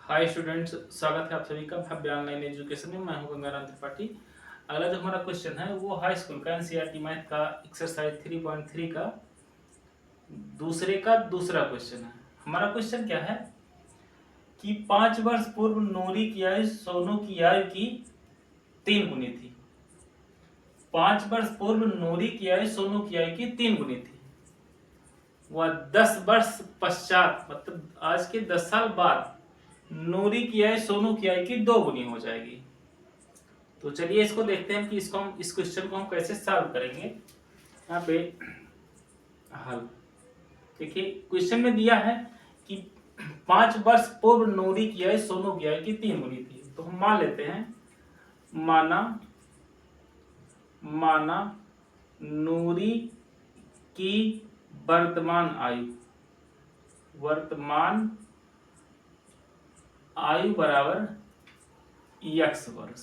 Hi students, स्वागत है आप सभी का भव्य ऑनलाइन एजुकेशन में। मैं हूं गंगाराम त्रिपाठी। अगला जो हमारा क्वेश्चन है वो हाई स्कूल का एनसीईआरटी मैथ का एक्सरसाइज 3.3 का दूसरा क्वेश्चन है। हमारा क्वेश्चन क्या है कि 5 वर्ष पूर्व नूरी की आयु सोनू की आयु की 3 गुनी थी। 5 वर्ष पूर्व नूरी की आयु सोनू की आयु की 3 गुनी थी। वह 10 वर्ष पश्चात मतलब आज के 10 साल बाद नूरी की आय सोनू की आय की 2 गुनी हो जाएगी। तो चलिए इसको देखते हैं कि इस क्वेश्चन को हम कैसे सॉल्व करेंगे। यहाँ पे हल देखिए, क्वेश्चन में दिया है कि 5 वर्ष पूर्व नूरी की आय सोनू की आय की 3 गुनी थी। तो हम मान लेते हैं, माना नूरी की वर्तमान आयु बराबर x वर्ष,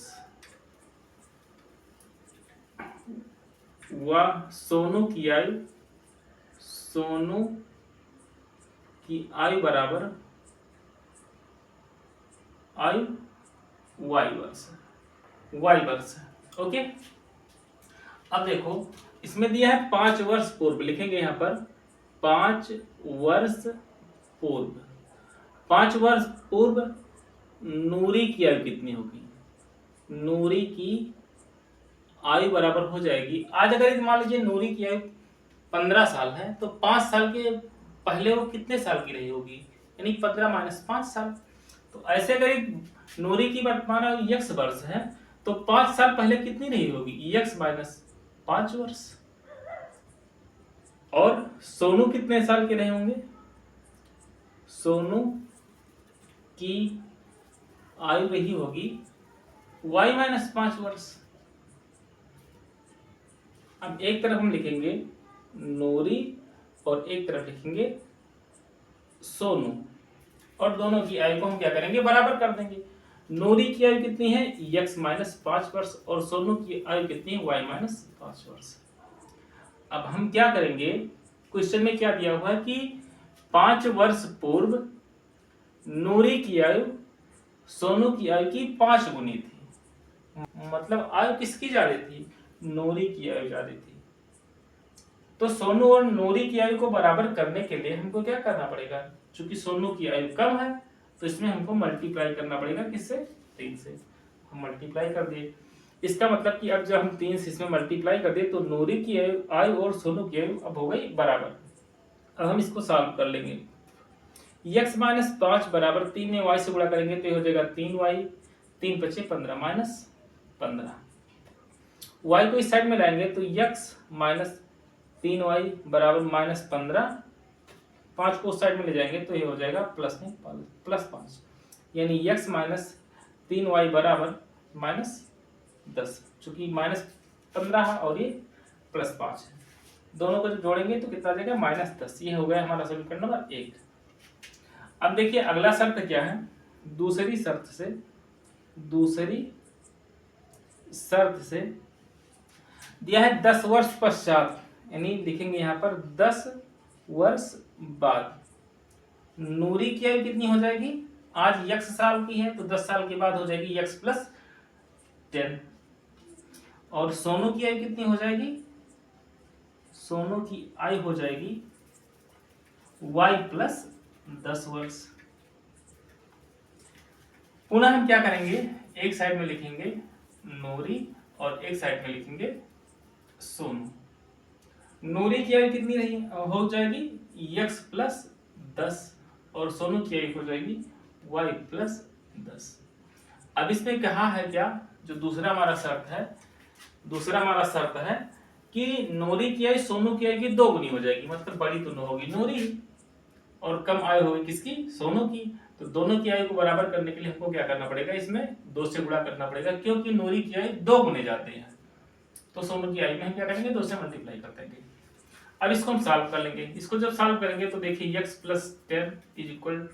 वह सोनू की आयु बराबर y वर्ष है। ओके, अब देखो इसमें दिया है 5 वर्ष पूर्व, लिखेंगे यहाँ पर 5 वर्ष पूर्व। 5 वर्ष पूर्व नूरी की आयु कितनी होगी? नूरी की आयु बराबर हो जाएगी, आज अगर मान लीजिए नूरी की आयु 15 साल है तो 5 साल के पहले वो कितने साल की रही होगी? यानी 15 माइनस 5 साल। तो ऐसे अगर नूरी की वर्तमान आयु x वर्ष है तो 5 साल पहले कितनी रही होगी? x माइनस 5 वर्ष। और सोनू कितने साल के रहे होंगे? सोनू की आयु रही होगी y माइनस 5 वर्ष। अब एक तरफ हम लिखेंगे नूरी और एक तरफ लिखेंगे सोनू, और दोनों की आयु को हम क्या करेंगे? बराबर कर देंगे। नूरी की आयु कितनी है? x माइनस 5 वर्ष, और सोनू की आयु कितनी है? y माइनस 5 वर्ष। अब हम क्या करेंगे, क्वेश्चन में क्या दिया हुआ है कि 5 वर्ष पूर्व नूरी की आयु सोनू की आयु की 5 गुनी थी। मतलब आयु किसकी ज्यादा थी? नूरी की आयु ज्यादा थी। तो सोनू और नूरी की आयु को बराबर करने के लिए हमको क्या करना पड़ेगा? चूंकि सोनू की आयु कम है तो इसमें हमको मल्टीप्लाई करना पड़ेगा। किससे? 3 से। हम मल्टीप्लाई कर दिए। इसका मतलब कि अब जब हम 3 से इसमें मल्टीप्लाई कर दिए तो नूरी की आयु और सोनू की आयु अब हो गई बराबर। अब हम इसको सॉल्व कर लेंगे। x माइनस 5 बराबर 3 में y से गुणा करेंगे तो ये हो जाएगा 3y, 3 बचे 15 माइनस 15। y को इस साइड में लाएंगे तो x माइनस 3y बराबर माइनस 15। 5 को उस साइड में ले जाएंगे तो ये हो जाएगा प्लस 5, यानी x माइनस 3y बराबर माइनस 10। चूंकि माइनस 15 है और ये प्लस 5 है, दोनों को जब जोड़ेंगे तो कितना आ जाएगा? माइनस 10। ये हो गया हमारा समीकरण नंबर 1। अब देखिए अगला शर्त क्या है। दूसरी शर्त से दिया है 10 वर्ष पश्चात, यानी लिखेंगे यहाँ पर 10 वर्ष बाद नूरी की आयु कितनी हो जाएगी? आज x साल की है तो 10 साल के बाद हो जाएगी x प्लस 10। और सोनू की आयु कितनी हो जाएगी? सोनू की आयु हो जाएगी y प्लस 10 वर्ष। पुनः हम क्या करेंगे, एक साइड में लिखेंगे नूरी और एक साइड में लिखेंगे सोनू। नूरी की आयु कितनी रही हो जाएगी? x प्लस 10, और सोनू की आयु हो जाएगी y प्लस 10। अब इसमें कहा है क्या, जो दूसरा हमारा शर्त है कि नूरी की आयु सोनू की आयु की 2 गुनी हो जाएगी। मतलब बड़ी तो होगी नूरी और कम आयु होगी किसकी? सोनू की। तो दोनों की आयु को बराबर करने के लिए हमको क्या करना पड़ेगा? इसमें 2 से गुणा करना पड़ेगा, क्योंकि नूरी की आयु 2 गुने जाते हैं। तो सोनू की आयु में हम क्या करेंगे? 2 से मल्टीप्लाई कर देंगे। अब इसको हम सॉल्व कर लेंगे। इसको जब सॉल्व करेंगे तो देखिए x plus 10 is equal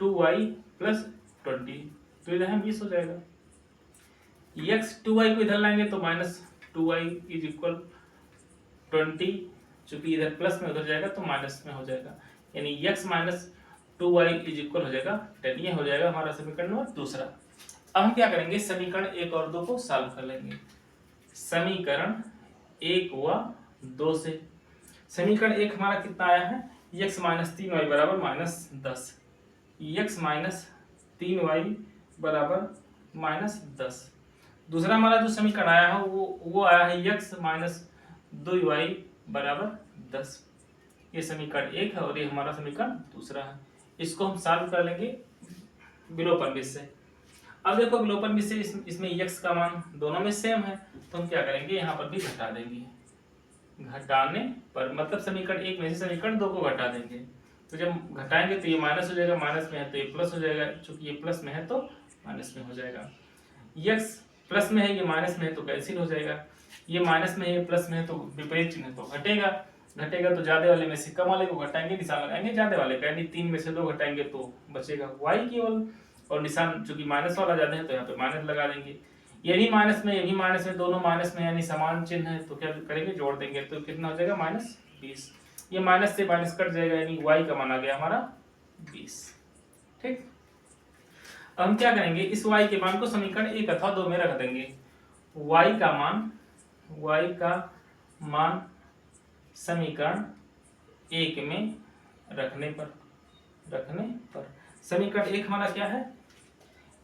2y plus 20, तो इधर हम 20 हो जाएगा। x 2y को इधर लाएंगे तो माइनस 2y इज इक्वल 20, चूंकि इधर प्लस में उधर जाएगा तो माइनस में हो जाएगा, यानी x minus 2y is equal हो जाएगा 10। ये हो जाएगा हमारा समीकरण नंबर दूसरा। अब हम क्या करेंगे, समीकरण 1 और 2 को सॉल्व कर लेंगे। समीकरण 1 व 2 से समीकरण 1 हमारा कितना आया है, x माइनस 3y बराबर माइनस 10। x माइनस 3y बराबर माइनस 10। दूसरा हमारा जो समीकरण आया है वो आया है x माइनस 2y बराबर 10। ये समीकरण 1 है और ये हमारा समीकरण दूसरा है। इसको हम सॉल्व कर लेंगे विलोपन विधि से। अब देखो विलोपन विधि से इसमें x का मान दोनों में सेम है, तो हम क्या करेंगे, यहाँ पर भी घटा देंगे। घटाने पर मतलब समीकरण 1 में से समीकरण 2 को घटा देंगे, तो जब घटाएंगे तो ये माइनस हो जाएगा, माइनस में है तो ये प्लस हो जाएगा, चूंकि ये प्लस में है तो माइनस में हो जाएगा। x प्लस में है, ये माइनस में है तो कैंसिल हो जाएगा। ये माइनस में है, ये प्लस में है तो विपरीत चिन्ह तो घटेगा। घटेगा तो ज्यादा वाले में से कम वाले को घटाएंगे, निशान लगाएंगे ज्यादा वाले का, यानी 3 में से 2 घटाएंगे तो बचेगा y केवल, और निशान चूंकि माइनस वाला ज्यादा है तो यहाँ पे माइनस लगा देंगे। ये भी माइनस में, ये भी माइनस में, दोनों माइनस में यानी समान चिन्ह है, तो क्या करेंगे, जोड़ देंगे, तो कितना हो जाएगा माइनस 20। ये माइनस से माइनस कट जाएगा, यानी y का मान आ गया हमारा 20। ठीक, अब हम क्या करेंगे, इस y के मान को समीकरण 1 अथवा 2 में रख देंगे। y का मान समीकरण 1 में रखने पर समीकरण 1 हमारा क्या है,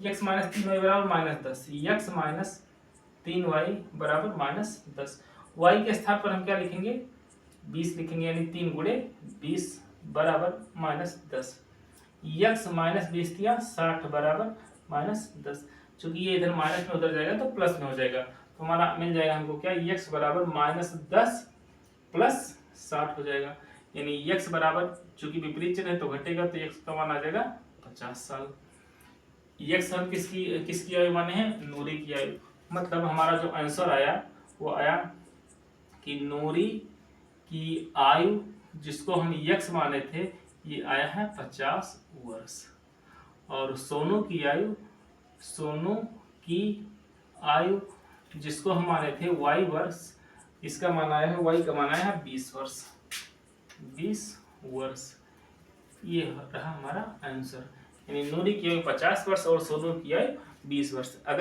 x माइनस 3y बराबर माइनस 10। x माइनस 3y बराबर माइनस 10। y के स्थान पर हम क्या लिखेंगे, 20 लिखेंगे, यानी 3 गुणे 20 बराबर माइनस 10। x माइनस 20 दिया 60 बराबर माइनस 10। चूंकि ये इधर माइनस में उधर जाएगा तो प्लस में हो जाएगा, तो हमारा मिल जाएगा हमको क्या, x बराबर माइनस 10 प्लस 60 हो जाएगा। यानी x बराबर, चूंकि विपरीत चिन्ह है तो घटेगा, तो x का मान आ जाएगा 50 साल। x हम किसकी आयु माने हैं, नूरी की आयु। मतलब हमारा जो आंसर आया वो आया कि नूरी की आयु, जिसको हम x माने थे, ये आया है 50 वर्ष। और सोनू की आयु जिसको हम माने थे y वर्ष, इसका मान आया है, y का मान आया है 20 वर्ष। 20 वर्ष ये रहा हमारा आंसर। यानी नूरी की आयु 50 वर्ष और सोनू की आयु 20 वर्ष। अगर